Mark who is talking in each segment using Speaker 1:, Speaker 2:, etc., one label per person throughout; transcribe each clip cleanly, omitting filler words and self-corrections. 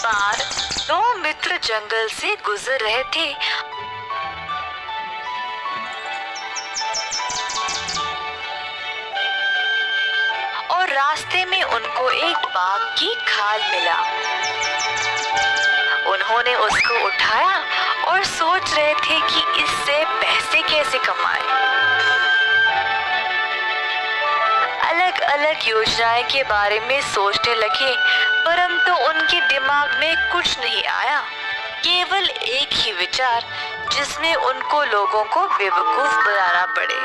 Speaker 1: बार दो मित्र जंगल से गुजर रहे थे। और रास्ते में उनको एक बाघ की खाल मिला। उन्होंने उसको उठाया और सोच रहे थे कि इससे पैसे कैसे कमाएं। अलग अलग योजनाएं के बारे में सोचने लगे, परंतु उनके दिमाग में कुछ नहीं आया, केवल एक ही विचार जिसमें उनको लोगों को बेवकूफ बनाना पड़े।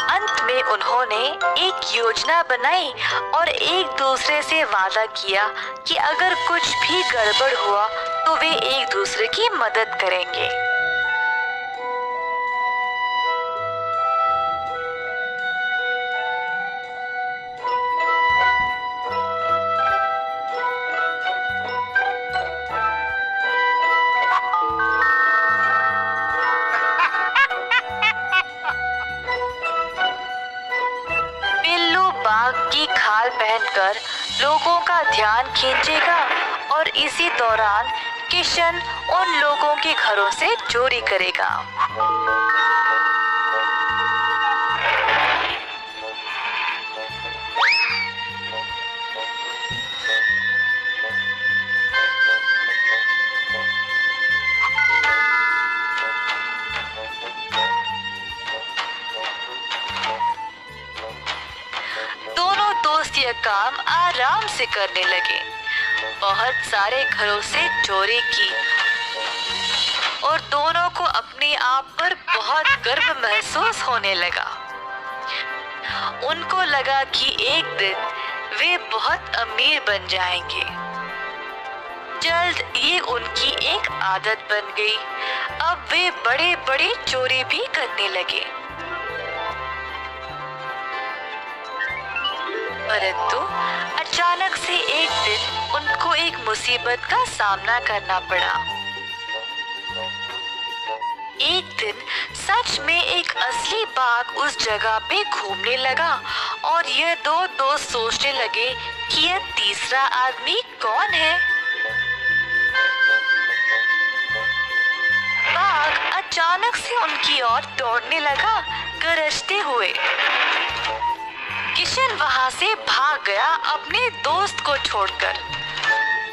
Speaker 1: अंत में उन्होंने एक योजना बनाई और एक दूसरे से वादा किया कि अगर कुछ भी गड़बड़ हुआ तो वे एक दूसरे की मदद करेंगे। बाघ की खाल पहनकर लोगों का ध्यान खींचेगा और इसी दौरान किशन उन लोगों के घरों से चोरी करेगा। यह काम आराम से करने लगे। बहुत सारे घरों से चोरी की और दोनों को अपने आप पर बहुत गर्व महसूस होने लगा। उनको लगा कि एक दिन वे बहुत अमीर बन जाएंगे। जल्द ये उनकी एक आदत बन गई। अब वे बड़े बड़े चोरी भी करने लगे। परंतु अचानक से एक दिन उनको एक मुसीबत का सामना करना पड़ा। एक दिन सच में एक असली बाघ उस जगह पे घूमने लगा और यह दो दोस्त सोचने लगे कि यह तीसरा आदमी कौन है। बाघ अचानक से उनकी ओर दौड़ने लगा, गरजते हुए। किशन वहां से भाग गया अपने दोस्त को छोड़कर।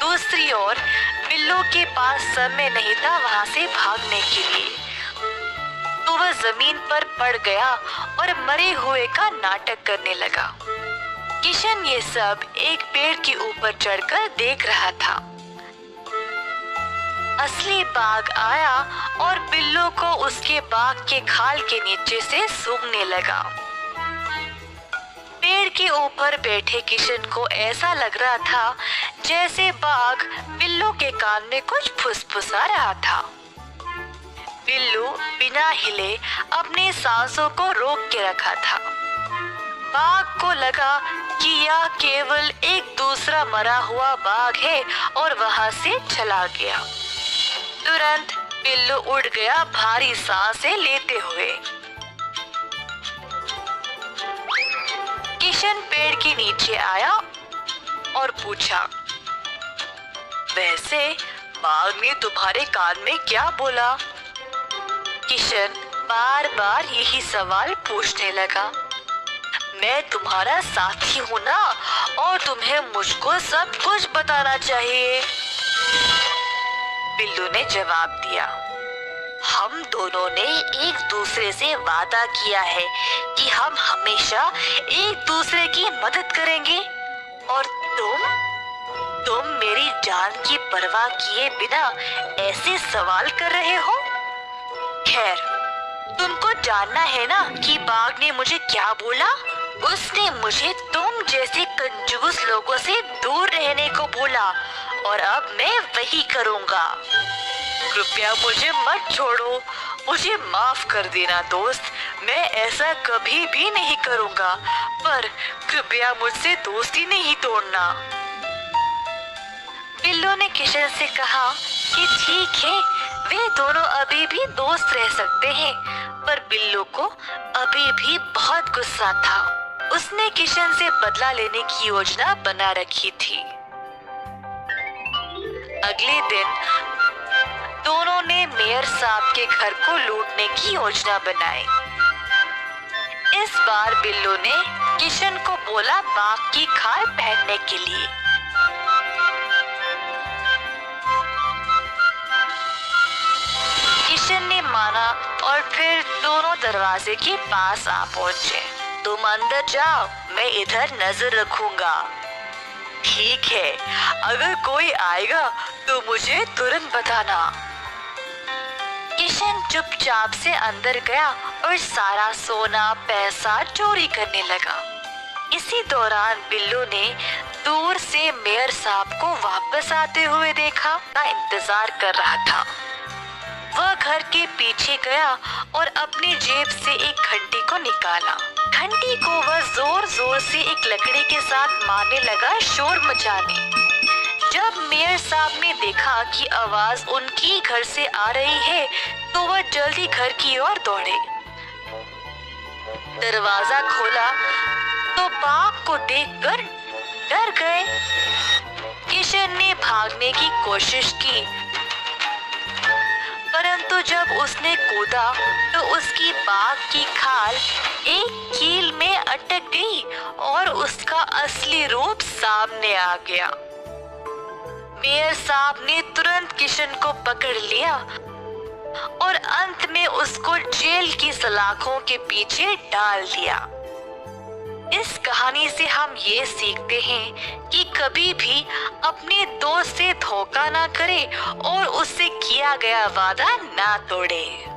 Speaker 1: दूसरी ओर बिल्लू के पास समय नहीं था वहां से भागने के लिए, तो वह जमीन पर पड़ गया और मरे हुए का नाटक करने लगा। किशन ये सब एक पेड़ के ऊपर चढ़कर देख रहा था। असली बाघ आया और बिल्लू को उसके बाघ के खाल के नीचे से सूंघने लगा। पेड़ के ऊपर बैठे किशन को ऐसा लग रहा था जैसे बाघ बिल्लू के कान में कुछ फुसफुसा रहा था। बिल्लू बिना हिले अपने सांसों को रोक के रखा था। बाघ को लगा कि यह केवल एक दूसरा मरा हुआ बाघ है और वहां से चला गया। तुरंत बिल्लू उड़ गया भारी सांसें लेते हुए। किशन पेड़ के नीचे आया और पूछा, वैसे बाघ ने तुम्हारे कान में क्या बोला? किशन बार बार यही सवाल पूछने लगा। मैं तुम्हारा साथी हूँ ना, और तुम्हें मुझको सब कुछ बताना चाहिए। बिल्लू ने जवाब दिया, हम दोनों ने एक दूसरे से वादा किया है कि हम हमेशा एक दूसरे की मदद करेंगे, और तुम मेरी जान की परवाह किए बिना ऐसे सवाल कर रहे हो। खैर, तुमको जानना है ना कि बाघ ने मुझे क्या बोला? उसने मुझे तुम जैसे कंजूस लोगों से दूर रहने को बोला, और अब मैं वही करूँगा। कृपया मुझे मत छोड़ो, मुझे माफ कर देना दोस्त, मैं ऐसा कभी भी नहीं करूँगा, पर कृपया मुझसे दोस्ती नहीं तोड़ना। बिल्लू ने किशन से कहा कि ठीक है, वे दोनों अभी भी दोस्त रह सकते हैं, पर बिल्लू को अभी भी बहुत गुस्सा था। उसने किशन से बदला लेने की योजना बना रखी थी। अगले दिन दोनों ने मेयर साहब के घर को लूटने की योजना बनाई। इस बार बिल्लू ने किशन को बोला बाघ की खाल पहनने के लिए। किशन ने माना और फिर दोनों दरवाजे के पास आ पहुंचे। तुम अंदर जाओ, मैं इधर नजर रखूंगा। ठीक है, अगर कोई आएगा तो मुझे तुरंत बताना। किशन चुपचाप से अंदर गया और सारा सोना पैसा चोरी करने लगा। इसी दौरान बिल्लू ने दूर से मेयर साहब को वापस आते हुए देखा, का इंतजार कर रहा था। वह घर के पीछे गया और अपनी जेब से एक घंटी को निकाला। घंटी को वह जोर जोर से एक लकड़ी के साथ मारने लगा, शोर मचाने। जब मेयर साहब ने देखा कि आवाज उनकी घर से आ रही है तो वह जल्दी घर की ओर दौड़े। दरवाजा खोला तो बाघ को देखकर डर गए। किशन ने भागने की कोशिश की, परंतु जब उसने कूदा तो उसकी बाघ की खाल एक कील में अटक गई और उसका असली रूप सामने आ गया। मेयर साहब ने तुरंत किशन को पकड़ लिया और अंत में उसको जेल की सलाखों के पीछे डाल दिया। इस कहानी से हम ये सीखते हैं कि कभी भी अपने दोस्त से धोखा ना करें और उससे किया गया वादा ना तोड़ें।